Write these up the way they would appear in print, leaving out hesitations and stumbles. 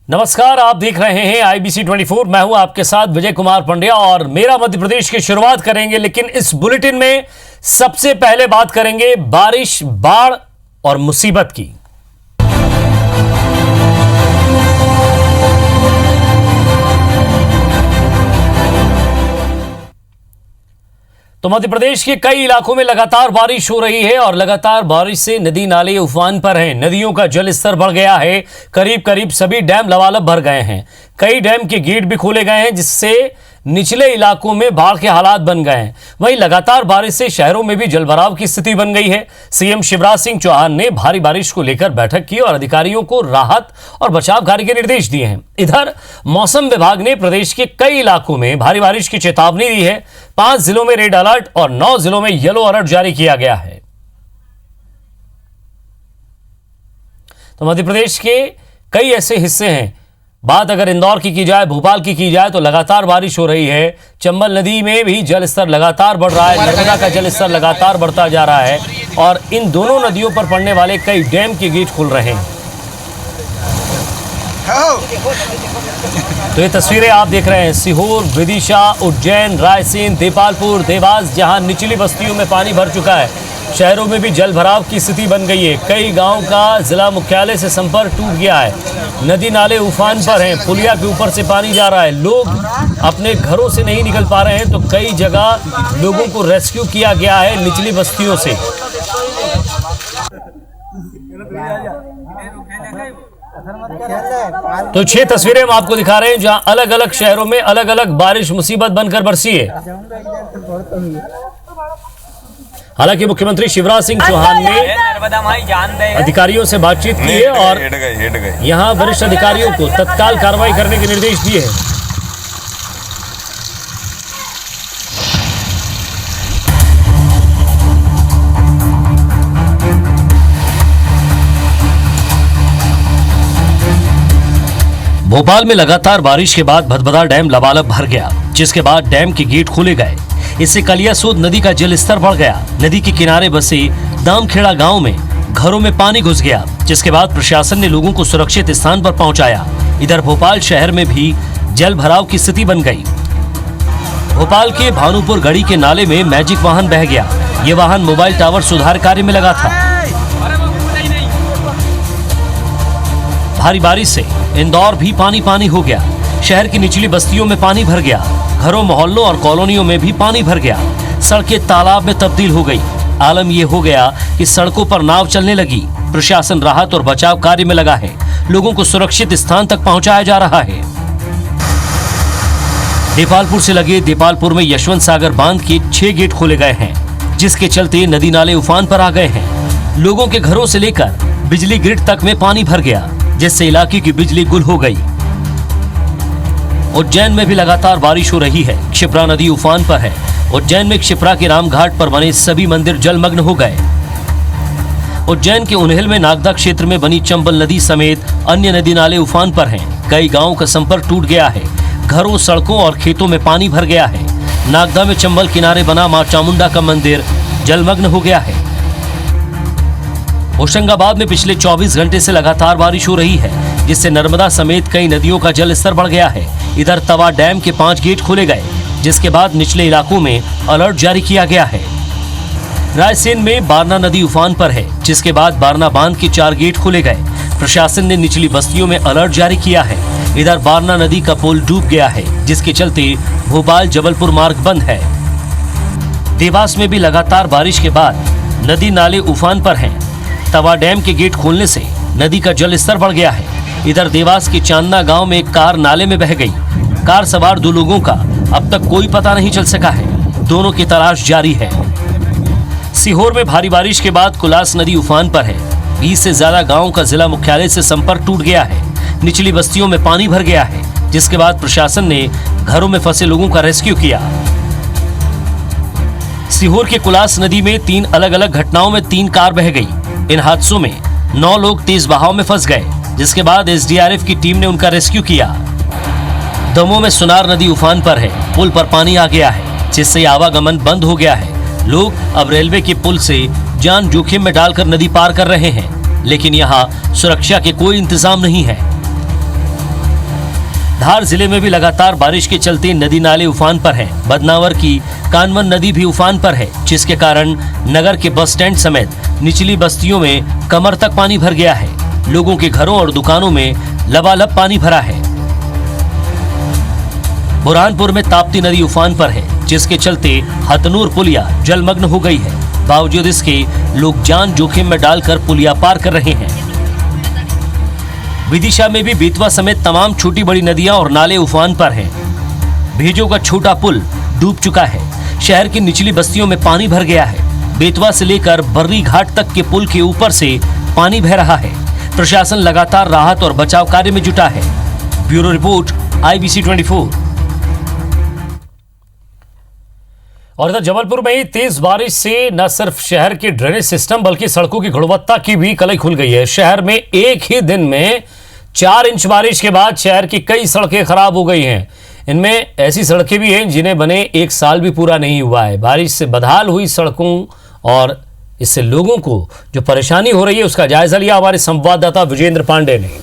नमस्कार, आप देख रहे हैं IBC 24। मैं हूं आपके साथ विजय कुमार पंड्या और मेरा मध्य प्रदेश की शुरुआत करेंगे। लेकिन इस बुलेटिन में सबसे पहले बात करेंगे बारिश, बाढ़ और मुसीबत की। तो मध्य प्रदेश के कई इलाकों में लगातार बारिश हो रही है और लगातार बारिश से नदी नाले उफान पर हैं। नदियों का जल स्तर बढ़ गया है। करीब करीब सभी डैम लबालब भर गए हैं। कई डैम के गेट भी खोले गए हैं, जिससे निचले इलाकों में बाढ़ के हालात बन गए हैं। वहीं लगातार बारिश से शहरों में भी जलभराव की स्थिति बन गई है। सीएम शिवराज सिंह चौहान ने भारी बारिश को लेकर बैठक की और अधिकारियों को राहत और बचाव कार्य के निर्देश दिए हैं। इधर मौसम विभाग ने प्रदेश के कई इलाकों में भारी बारिश की चेतावनी दी है। 5 जिलों में रेड अलर्ट और 9 जिलों में येलो अलर्ट जारी किया गया है। तो मध्य प्रदेश के कई ऐसे हिस्से हैं। बात अगर इंदौर की जाए, भोपाल की जाए तो लगातार बारिश हो रही है। चंबल नदी में भी जल स्तर लगातार बढ़ रहा है। नर्मदा का जल स्तर लगातार बढ़ता जा रहा है और इन दोनों नदियों पर पड़ने वाले कई डैम के गेट खुल रहे हैं। तो ये तस्वीरें आप देख रहे हैं सीहोर, विदिशा, उज्जैन, रायसेन, देपालपुर, देवास, जहां निचली बस्तियों में पानी भर चुका है। शहरों में भी जल भराव की स्थिति बन गई है। कई गांव का जिला मुख्यालय से संपर्क टूट गया है। नदी नाले उफान पर हैं। पुलिया के ऊपर से पानी जा रहा है। लोग अपने घरों से नहीं निकल पा रहे हैं, तो कई जगह लोगों को रेस्क्यू किया गया है निचली बस्तियों से। तो 6 तस्वीरें हम आपको दिखा रहे हैं जहां अलग अलग शहरों में अलग अलग बारिश मुसीबत बनकर बरसी है। हालांकि मुख्यमंत्री शिवराज सिंह चौहान ने अधिकारियों से बातचीत की है और यहां वरिष्ठ अधिकारियों को तत्काल कार्रवाई करने के निर्देश दिए हैं। भोपाल में लगातार बारिश के बाद भदभदा डैम लबालब भर गया, जिसके बाद डैम के गेट खोले गए। इससे कलियासोत नदी का जल स्तर बढ़ गया। नदी के किनारे बसे दामखेड़ा गांव में घरों में पानी घुस गया, जिसके बाद प्रशासन ने लोगों को सुरक्षित स्थान पर पहुंचाया। इधर भोपाल शहर में भी जल भराव की स्थिति बन गई। भोपाल के भानुपुर गढ़ी के नाले में मैजिक वाहन बह गया। ये वाहन मोबाइल टावर सुधार कार्य में लगा था। भारी बारिश से इंदौर भी पानी पानी हो गया। शहर की निचली बस्तियों में पानी भर गया। घरों, मोहल्लों और कॉलोनियों में भी पानी भर गया। सड़कें तालाब में तब्दील हो गई। आलम यह हो गया कि सड़कों पर नाव चलने लगी। प्रशासन राहत और बचाव कार्य में लगा है। लोगों को सुरक्षित स्थान तक पहुंचाया जा रहा है। देपालपुर से लगे देपालपुर में यशवंत सागर बांध के 6 गेट खोले गए हैं, जिसके चलते नदी नाले उफान पर आ गए हैं। लोगों के घरों से लेकर बिजली ग्रिड तक में पानी भर गया, जिससे इलाके की बिजली गुल हो गई। उज्जैन में भी लगातार बारिश हो रही है। क्षिप्रा नदी उफान पर है। उज्जैन में क्षिप्रा के रामघाट पर बने सभी मंदिर जलमग्न हो गए। उज्जैन के उन्हेल में नागदा क्षेत्र में बनी चंबल नदी समेत अन्य नदी नाले उफान पर हैं। कई गांवों का संपर्क टूट गया है। घरों, सड़कों और खेतों में पानी भर गया है। नागदा में चंबल किनारे बना मां चामुंडा का मंदिर जलमग्न हो गया है। होशंगाबाद में पिछले 24 घंटे से लगातार बारिश हो रही है, जिससे नर्मदा समेत कई नदियों का जल स्तर बढ़ गया है। इधर तवा डैम के 5 गेट खोले गए, जिसके बाद निचले इलाकों में अलर्ट जारी किया गया है। रायसेन में बारना नदी उफान पर है, जिसके बाद बारना बांध के 4 गेट खोले गए। प्रशासन ने निचली बस्तियों में अलर्ट जारी किया है। इधर बारना नदी का पुल डूब गया है, जिसके चलते भोपाल जबलपुर मार्ग बंद है। देवास में भी लगातार बारिश के बाद नदी नाले उफान पर हैं। तवा डैम के गेट खोलने से नदी का जल स्तर बढ़ गया है। इधर देवास के चांदना गांव में एक कार नाले में बह गई। कार सवार 2 लोगों का अब तक कोई पता नहीं चल सका है। दोनों की तलाश जारी है। सीहोर में भारी बारिश के बाद कुलास नदी उफान पर है। 20 से ज्यादा गांवों का जिला मुख्यालय से संपर्क टूट गया है। निचली बस्तियों में पानी भर गया है, जिसके बाद प्रशासन ने घरों में फंसे लोगों का रेस्क्यू किया। सीहोर के कुलास नदी में 3 अलग अलग घटनाओं में 3 कार बह गई। इन हादसों में 9 लोग तेज बहाव में फंस गए, जिसके बाद SDRF की टीम ने उनका रेस्क्यू किया। दमोह में सुनार नदी उफान पर है। पुल पर पानी आ गया है, जिससे आवागमन बंद हो गया है। लोग अब रेलवे के पुल से जान जोखिम में डालकर नदी पार कर रहे हैं, लेकिन यहाँ सुरक्षा के कोई इंतजाम नहीं है। धार जिले में भी लगातार बारिश के चलते नदी नाले उफान पर हैं। बदनावर की कानवन नदी भी उफान पर है, जिसके कारण नगर के बस स्टैंड समेत निचली बस्तियों में कमर तक पानी भर गया है। लोगों के घरों और दुकानों में लबालब पानी भरा है। बुरहानपुर में ताप्ती नदी उफान पर है, जिसके चलते हथनूर पुलिया जलमग्न हो गई है। बावजूद इसके लोग जान जोखिम में डालकर पुलिया पार कर रहे हैं। विदिशा में भी बेतवा समेत तमाम छोटी बड़ी नदियां और नाले उफान पर हैं। भेजो का छोटा पुल डूब चुका है। शहर की निचली बस्तियों में पानी भर गया है। बेतवा से लेकर बर्री घाट तक के पुल के ऊपर से पानी बह रहा है। प्रशासन लगातार राहत और बचाव कार्य में जुटा है। Bureau report IBC 24। और इधर जबलपुर में ही तेज बारिश से न सिर्फ शहर के ड्रेनेज सिस्टम बल्कि सड़कों की गुणवत्ता की भी कलई खुल गई है। शहर में एक ही दिन में 4 इंच बारिश के बाद शहर की कई सड़कें खराब हो गई हैं। इनमें ऐसी सड़कें भी हैं जिन्हें बने 1 साल भी पूरा नहीं हुआ है। बारिश से बदहाल हुई सड़कों और इससे लोगों को जो परेशानी हो रही है उसका जायजा लिया हमारे संवाददाता विजेंद्र पांडे ने।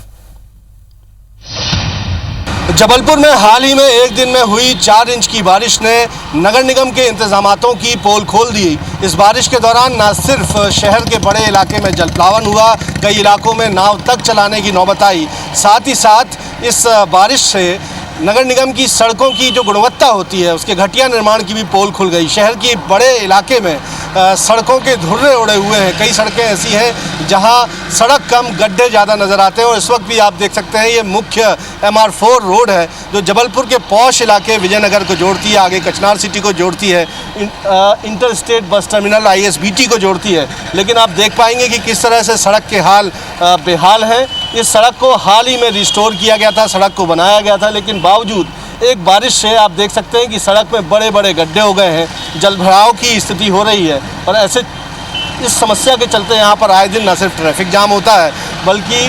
जबलपुर में हाल ही में एक दिन में हुई 4 इंच की बारिश ने नगर निगम के इंतजामातों की पोल खोल दी। इस बारिश के दौरान न सिर्फ शहर के बड़े इलाके में जलप्लावन हुआ, कई इलाकों में नाव तक चलाने की नौबत आई। साथ ही साथ इस बारिश से नगर निगम की सड़कों की जो गुणवत्ता होती है उसके घटिया निर्माण की भी पोल खुल गई। शहर की बड़े इलाके में सड़कों के धुर्रे उड़े हुए हैं। कई सड़कें ऐसी हैं जहां सड़क कम गड्ढे ज़्यादा नज़र आते हैं। और इस वक्त भी आप देख सकते हैं ये मुख्य MR4 रोड है जो जबलपुर के पॉश इलाके विजयनगर को जोड़ती है, आगे कचनार सिटी को जोड़ती है, inter state bus terminal ISBT को जोड़ती है। लेकिन आप देख पाएंगे कि किस तरह से सड़क के हाल बेहाल हैं। इस सड़क को हाल ही में रिस्टोर किया गया था, सड़क को बनाया गया था, लेकिन बावजूद एक बारिश से आप देख सकते हैं कि सड़क में बड़े बड़े गड्ढे हो गए हैं, जलभराव की स्थिति हो रही है। और ऐसे इस समस्या के चलते यहाँ पर आए दिन न सिर्फ ट्रैफिक जाम होता है बल्कि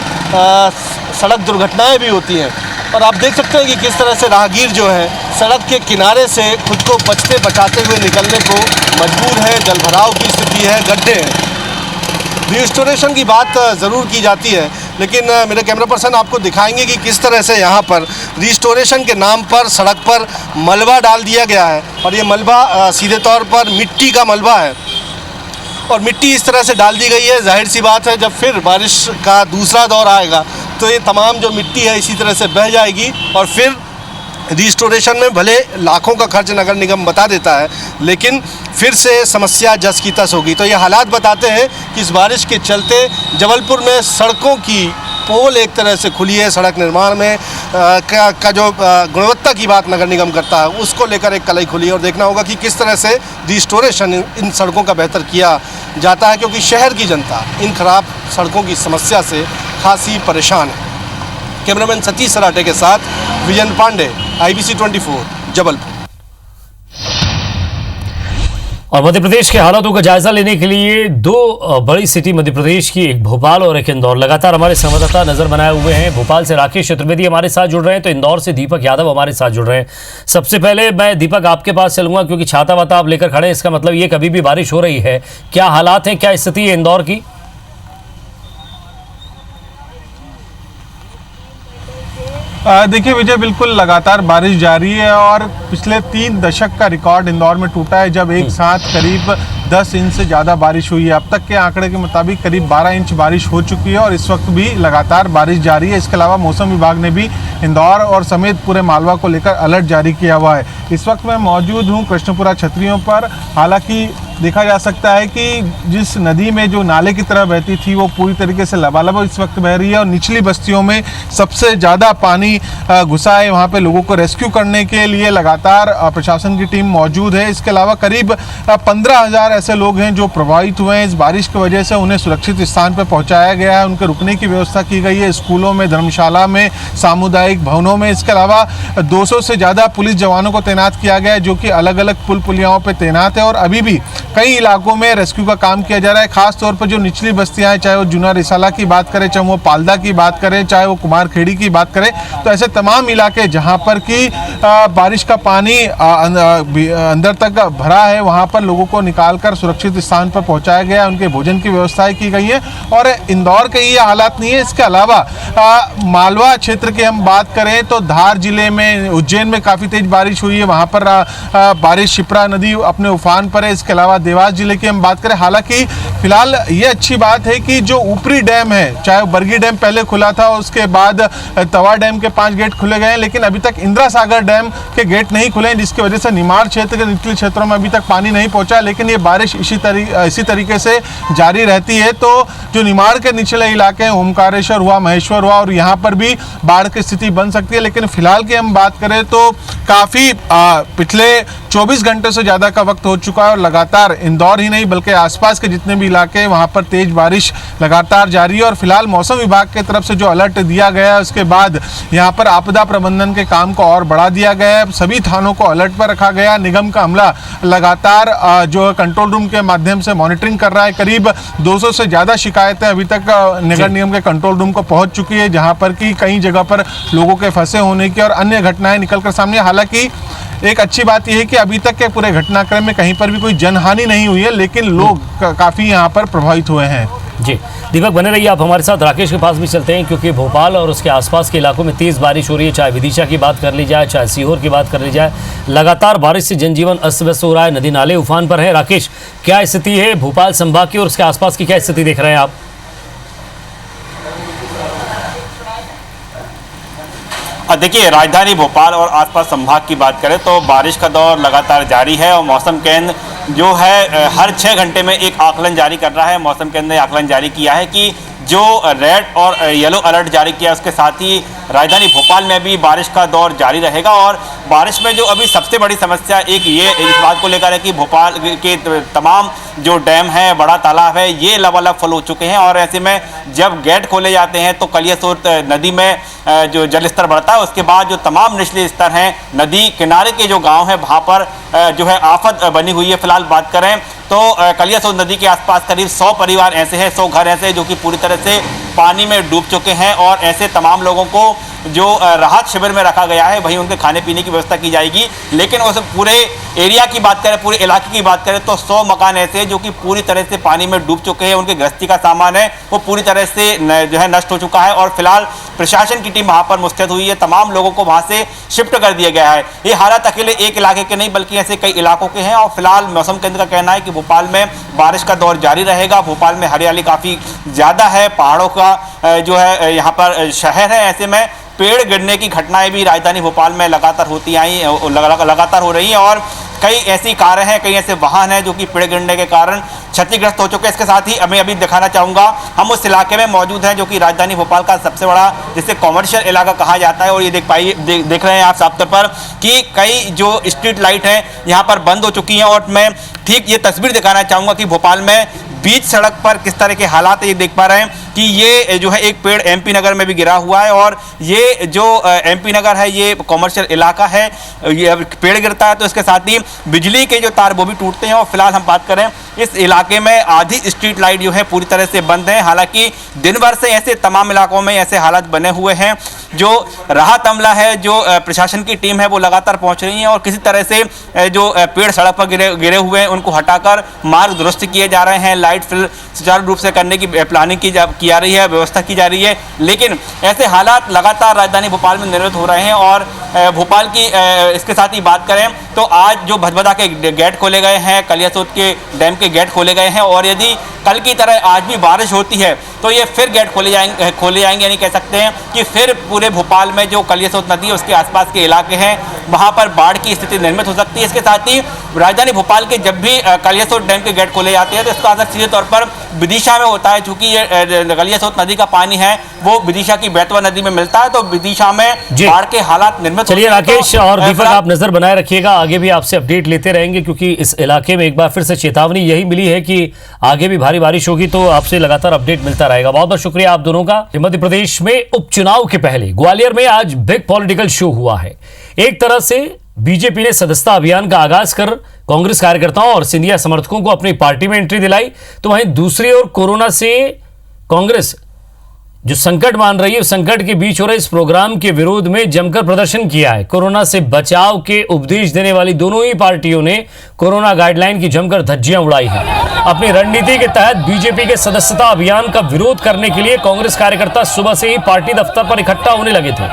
सड़क दुर्घटनाएं भी होती हैं। और आप देख सकते हैं कि किस तरह से राहगीर जो है सड़क के किनारे से खुद को बचते बचाते हुए निकलने को मजबूर है। जलभराव की स्थिति है, गड्ढे हैं। रिस्टोरेशन की बात ज़रूर की जाती है, लेकिन मेरे कैमरा पर्सन आपको दिखाएंगे कि किस तरह से यहाँ पर रिस्टोरेशन के नाम पर सड़क पर मलबा डाल दिया गया है। और ये मलबा सीधे तौर पर मिट्टी का मलबा है और मिट्टी इस तरह से डाल दी गई है। जाहिर सी बात है जब फिर बारिश का दूसरा दौर आएगा तो ये तमाम जो मिट्टी है इसी तरह से बह जाएगी और फिर रिस्टोरेशन में भले लाखों का खर्च नगर निगम बता देता है, लेकिन फिर से समस्या जस की तस होगी। तो ये हालात बताते हैं कि इस बारिश के चलते जबलपुर में सड़कों की पोल एक तरह से खुली है। सड़क निर्माण में का जो गुणवत्ता की बात नगर निगम करता है उसको लेकर एक कलई खुली है। और देखना होगा कि किस तरह से रिस्टोरेशन इन सड़कों का बेहतर किया जाता है, क्योंकि शहर की जनता इन खराब सड़कों की समस्या से खासी परेशान है। कैमरामैन सतीश सराटे के साथ विजेंद्र पांडे, IBC 24, जबलपुर। और मध्य प्रदेश के हालातों का जायजा लेने के लिए 2 बड़ी सिटी मध्य प्रदेश की, एक भोपाल और एक इंदौर, लगातार हमारे संवाददाता नजर बनाए हुए हैं। भोपाल से राकेश चतुर्वेदी हमारे साथ जुड़ रहे हैं तो इंदौर से दीपक यादव हमारे साथ जुड़ रहे हैं। सबसे पहले मैं दीपक आपके पास चलूंगा क्योंकि छाता वाता आप लेकर खड़े हैं, इसका मतलब ये कभी भी बारिश हो रही है। क्या हालात हैं, क्या स्थिति है इंदौर की? देखिए विजय, बिल्कुल लगातार बारिश जारी है और पिछले 3 दशक का रिकॉर्ड इंदौर में टूटा है जब एक साथ करीब 10 इंच से ज़्यादा बारिश हुई है। अब तक के आंकड़े के मुताबिक करीब 12 इंच बारिश हो चुकी है और इस वक्त भी लगातार बारिश जारी है। इसके अलावा मौसम विभाग ने भी इंदौर और समेत पूरे मालवा को लेकर अलर्ट जारी किया हुआ है। इस वक्त मैं मौजूद हूँ कृष्णपुरा छतरियों पर। हालांकि देखा जा सकता है कि जिस नदी में जो नाले की तरह बहती थी वो पूरी तरीके से लबालब इस वक्त बह रही है और निचली बस्तियों में सबसे ज़्यादा पानी घुसा है। वहाँ पे लोगों को रेस्क्यू करने के लिए लगातार प्रशासन की टीम मौजूद है। इसके अलावा करीब 15,000 ऐसे लोग हैं जो प्रभावित हुए हैं इस बारिश की वजह से। उन्हें सुरक्षित स्थान पर पहुँचाया गया है, उनके रुकने की व्यवस्था की गई है स्कूलों में, धर्मशाला में, सामुदायिक भवनों में। इसके अलावा 200 से ज़्यादा पुलिस जवानों को तैनात किया गया है जो कि अलग अलग पुल पुलियाओं पर तैनात है और अभी भी कई इलाकों में रेस्क्यू का काम किया जा रहा है। खास तौर पर जो निचली बस्तियां हैं, चाहे वो जुना रिसाला की बात करें, चाहे वो पालदा की बात करें, चाहे वो कुमारखेड़ी की बात करें, तो ऐसे तमाम इलाके जहां पर कि बारिश का पानी अंदर तक भरा है, वहां पर लोगों को निकालकर सुरक्षित स्थान पर पहुंचाया गया, उनके भोजन की व्यवस्थाएं की गई है। और इंदौर के ये हालात नहीं है, इसके अलावा मालवा क्षेत्र की हम बात करें तो धार जिले में, उज्जैन में काफ़ी तेज बारिश हुई है, वहाँ पर बारिश शिप्रा नदी अपने उफान पर है। इसके अलावा देवास जिले की हम बात करें, हालांकि फिलहाल ये अच्छी बात है कि जो ऊपरी डैम है, चाहे बरगी डैम पहले खुला था, उसके बाद तवा डैम के 5 गेट खुले गए हैं, लेकिन अभी तक इंदिरा सागर डैम के गेट नहीं खुले हैं, जिसकी वजह से निमाड़ क्षेत्र के निचले क्षेत्रों में अभी तक पानी नहीं पहुंचा। लेकिन ये बारिश इसी तरीके से जारी रहती है तो जो निमाड़ के निचले इलाके हैं, ओमकारेश्वर हुआ, महेश्वर हुआ, और यहाँ पर भी बाढ़ की स्थिति बन सकती है। लेकिन फिलहाल की हम बात करें तो काफ़ी पिछले 24 घंटे से ज़्यादा का वक्त हो चुका है और लगातार इंदौर ही नहीं बल्कि आसपास के जितने भी इलाके हैं वहाँ पर तेज बारिश लगातार जारी है। और फिलहाल मौसम विभाग की तरफ से जो अलर्ट दिया गया है, उसके बाद यहाँ पर आपदा प्रबंधन के काम को और बढ़ा दिया गया है। सभी थानों को अलर्ट पर रखा गया। निगम का अमला लगातार जो कंट्रोल रूम के माध्यम से मॉनिटरिंग कर रहा है। करीब 200 से ज़्यादा शिकायतें अभी तक नगर निगम के कंट्रोल रूम को पहुँच चुकी है, जहाँ पर कि कई जगह पर लोगों के फंसे होने की और अन्य घटनाएं निकलकर सामने। हालांकि एक अच्छी बात यह है कि अभी तक के पूरे घटनाक्रम में कहीं पर भी कोई जनहानि नहीं हुई है, लेकिन लोग काफ़ी यहाँ पर प्रभावित हुए हैं। जी दीपक, बने रहिए आप हमारे साथ। राकेश के पास भी चलते हैं, क्योंकि भोपाल और उसके आसपास के इलाकों में तेज़ बारिश हो रही है। चाहे विदिशा की बात कर ली जाए, चाहे सीहोर की बात कर ली जाए, लगातार बारिश से जनजीवन अस्त व्यस्त हो रहा है, नदी नाले उफान पर है। राकेश, क्या स्थिति है भोपाल संभाग की और उसके आसपास की, क्या स्थिति देख रहे हैं आप? देखिए, राजधानी भोपाल और आसपास संभाग की बात करें तो बारिश का दौर लगातार जारी है और मौसम केंद्र जो है हर 6 घंटे में एक आकलन जारी कर रहा है। मौसम केंद्र ने आकलन जारी किया है कि जो रेड और येलो अलर्ट जारी किया, उसके साथ ही राजधानी भोपाल में भी बारिश का दौर जारी रहेगा। और बारिश में जो अभी सबसे बड़ी समस्या एक ये इस बात को लेकर है कि भोपाल के तमाम जो डैम है, बड़ा तालाब है, ये लबालब फुल हो चुके हैं। और ऐसे में जब गेट खोले जाते हैं तो कलियासोत नदी में जो जल स्तर बढ़ता है, उसके बाद जो तमाम निचले स्तर हैं, नदी किनारे के जो गाँव हैं, वहाँ पर जो है आफत बनी हुई है। फिलहाल बात करें तो कलियासोत नदी के आसपास करीब 100 परिवार ऐसे हैं, 100 घर ऐसे हैं जो कि पूरी तरह से पानी में डूब चुके हैं। और ऐसे तमाम लोगों को जो राहत शिविर में रखा गया है, वहीं उनके खाने पीने की व्यवस्था की जाएगी। लेकिन उस पूरे एरिया की बात करें, पूरे इलाके की बात करें तो 100 मकान ऐसे हैं जो कि पूरी तरह से पानी में डूब चुके हैं। उनके गृहस्थी का सामान है वो पूरी तरह से जो है नष्ट हो चुका है। और फिलहाल प्रशासन की टीम वहाँ पर मुस्तैद हुई है, तमाम लोगों को वहाँ से शिफ्ट कर दिया गया है। ये हालात अकेले एक इलाके के नहीं बल्कि ऐसे कई इलाकों के हैं। और फिलहाल मौसम केंद्र का कहना है कि भोपाल में बारिश का दौर जारी रहेगा। भोपाल में हरियाली काफ़ी ज़्यादा है, पहाड़ों का जो है यहाँ पर शहर है। ऐसे में पेड़ गिरने की घटनाएं भी राजधानी भोपाल में लगातार लगातार हो रही हैं। और कई ऐसी कारें हैं, कई ऐसे वाहन हैं जो कि पेड़ गिरने के कारण क्षतिग्रस्त हो चुके हैं। इसके साथ ही मैं अभी दिखाना चाहूँगा, हम उस इलाके में मौजूद हैं जो कि राजधानी भोपाल का सबसे बड़ा जिसे कॉमर्शियल इलाका कहा जाता है। और ये देख रहे हैं आप साफ तौर पर कि कई जो स्ट्रीट लाइट हैं यहाँ पर बंद हो चुकी हैं। और मैं ठीक ये तस्वीर दिखाना चाहूँगा कि भोपाल में बीच सड़क पर किस तरह के हालात ये देख पा रहे हैं कि ये जो है एक पेड़ एमपी नगर में भी गिरा हुआ है। और ये जो एमपी नगर है ये कॉमर्शियल इलाका है, ये पेड़ गिरता है तो इसके साथ ही बिजली के जो तार वो भी टूटते हैं। और फिलहाल हम बात करें इस इलाके में आधी स्ट्रीट लाइट जो है पूरी तरह से बंद है। हालांकि दिन भर से ऐसे तमाम इलाकों में ऐसे हालात बने हुए हैं। जो राहत अमला है, जो प्रशासन की टीम है, वो लगातार पहुंच रही है और किसी तरह से जो पेड़ सड़क पर गिरे हुए हैं उनको हटाकर मार्ग दुरुस्त किए जा रहे हैं। लाइट फिल सुचारू रूप से करने की प्लानिंग की जा रही है, व्यवस्था की जा रही है। लेकिन ऐसे हालात लगातार राजधानी भोपाल में निर्मित हो रहे हैं। और भोपाल की इसके साथ ही बात करें तो आज जो भदभदा के गेट खोले गए हैं, कलियासोत के डैम के गेट खोले गए हैं। और यदि कल की तरह आज भी बारिश होती है तो ये फिर गेट खोले जाएंगे यानी कह सकते हैं कि फिर पूरे भोपाल में जो कलियासोत नदी है उसके आसपास के इलाके हैं वहाँ पर बाढ़ की स्थिति निर्मित हो सकती है। इसके साथ ही राजधानी भोपाल के जब भी कलियासोत डैम के गेट खोले जाते हैं तो इसका असर सीधे तौर पर विदिशा में होता है। चूंकि ये कलियासोत नदी का पानी है वो विदिशा की बेतवा नदी में मिलता है, तो विदिशा में बाढ़ के हालात निर्मित। चलिए राकेश और दीपक, आप नजर बनाए रखिएगा, आगे भी आपसे अपडेट लेते रहेंगे क्योंकि इस इलाके में एक बार फिर से चेतावनी यही मिली है कि आगे भी भारी बारिश होगी, तो आपसे लगातार अपडेट मिलता रहेगा। बहुत बहुत शुक्रिया आप दोनों का। मध्य प्रदेश में उपचुनाव के पहले ग्वालियर में आज बिग पॉलिटिकल शो हुआ है। एक तरह से बीजेपी ने सदस्यता अभियान का आगाज कर कांग्रेस कार्यकर्ताओं और सिंधिया समर्थकों को अपनी पार्टी में एंट्री दिलाई, तो वहीं दूसरी ओर कोरोना से कांग्रेस जो संकट मान रही है, उस संकट के बीच हो रहे इस प्रोग्राम के विरोध में जमकर प्रदर्शन किया है। कोरोना से बचाव के उपदेश देने वाली दोनों ही पार्टियों ने कोरोना गाइडलाइन की जमकर धज्जियां उड़ाई हैं। अपनी रणनीति के तहत बीजेपी के सदस्यता अभियान का विरोध करने के लिए कांग्रेस कार्यकर्ता सुबह से ही पार्टी दफ्तर पर इकट्ठा होने लगे थे।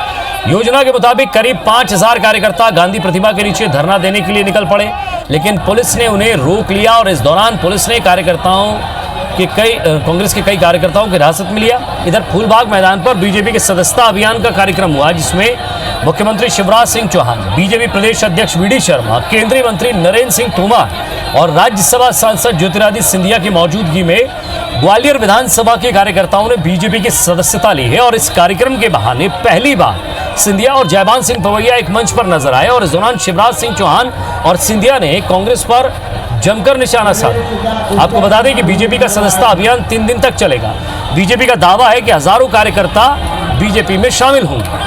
योजना के मुताबिक करीब 5000 कार्यकर्ता गांधी प्रतिमा के नीचे धरना देने के लिए निकल पड़े, लेकिन पुलिस ने उन्हें रोक लिया और इस दौरान पुलिस ने कांग्रेस के कई कार्यकर्ताओं को हिरासत में लिया। इधर फूलबाग मैदान पर बीजेपी के सदस्यता अभियान का कार्यक्रम हुआ, जिसमें मुख्यमंत्री शिवराज सिंह चौहान, बीजेपी प्रदेश अध्यक्ष वी.डी. शर्मा, केंद्रीय मंत्री नरेंद्र सिंह तोमर और राज्यसभा सांसद ज्योतिरादित्य सिंधिया की मौजूदगी में ग्वालियर विधानसभा के कार्यकर्ताओं ने बीजेपी की सदस्यता ली है। और इस कार्यक्रम के बहाने पहली बार सिंधिया और जयबान सिंह पवैया एक मंच पर नजर आए और इस दौरान शिवराज सिंह चौहान और सिंधिया ने कांग्रेस पर जमकर निशाना साधा। आपको बता दें कि बीजेपी का सदस्यता अभियान 3 दिन तक चलेगा। बीजेपी का दावा है कि हजारों कार्यकर्ता बीजेपी में शामिल होंगे।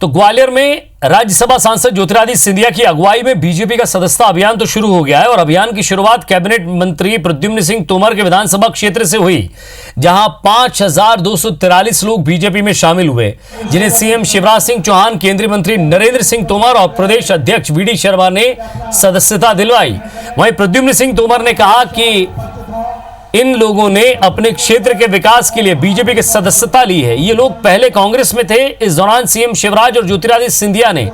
तो ग्वालियर में राज्यसभा सांसद ज्योतिरादित्य सिंधिया की अगुवाई में बीजेपी का सदस्यता अभियान तो शुरू हो गया है और अभियान की शुरुआत कैबिनेट मंत्री प्रद्युम्न सिंह तोमर के विधानसभा क्षेत्र से हुई, जहां 5243 लोग बीजेपी में शामिल हुए, जिन्हें सीएम शिवराज सिंह चौहान, केंद्रीय मंत्री नरेंद्र सिंह तोमर और प्रदेश अध्यक्ष वी.डी. शर्मा ने सदस्यता दिलवाई। वहीं प्रद्युम्न सिंह तोमर ने कहा कि इन लोगों ने अपने क्षेत्र के विकास के लिए बीजेपी की सदस्यता ली है। ये लोग पहले कांग्रेस में थे। इस दौरान सीएम शिवराज और ज्योतिरादित्य सिंधिया ने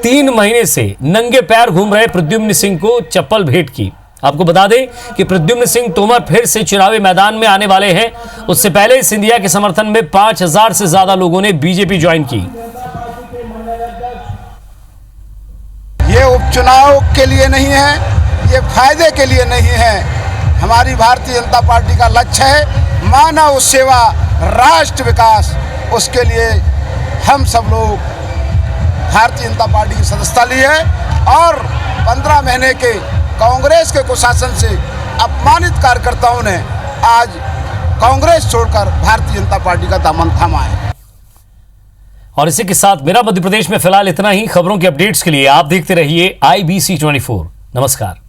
3 महीने से नंगे पैर घूम रहे प्रद्युम्न सिंह को चप्पल भेंट की। आपको बता दें कि प्रद्युम्न सिंह तोमर फिर से चुनावी मैदान में आने वाले हैं। उससे पहले सिंधिया के समर्थन में 5000 से ज्यादा लोगों ने बीजेपी ज्वाइन की। ये उपचुनाव के लिए नहीं है, ये फायदे के लिए नहीं है। हमारी भारतीय जनता पार्टी का लक्ष्य है मानव सेवा, राष्ट्र विकास। उसके लिए हम सब लोग भारतीय जनता पार्टी की सदस्यता ली है और 15 महीने के कांग्रेस के कुशासन से अपमानित कार्यकर्ताओं ने आज कांग्रेस छोड़कर भारतीय जनता पार्टी का दामन थामा है। और इसी के साथ मेरा मध्य प्रदेश में फिलहाल इतना ही। खबरों के अपडेट्स के लिए आप देखते रहिए IBC 24। नमस्कार।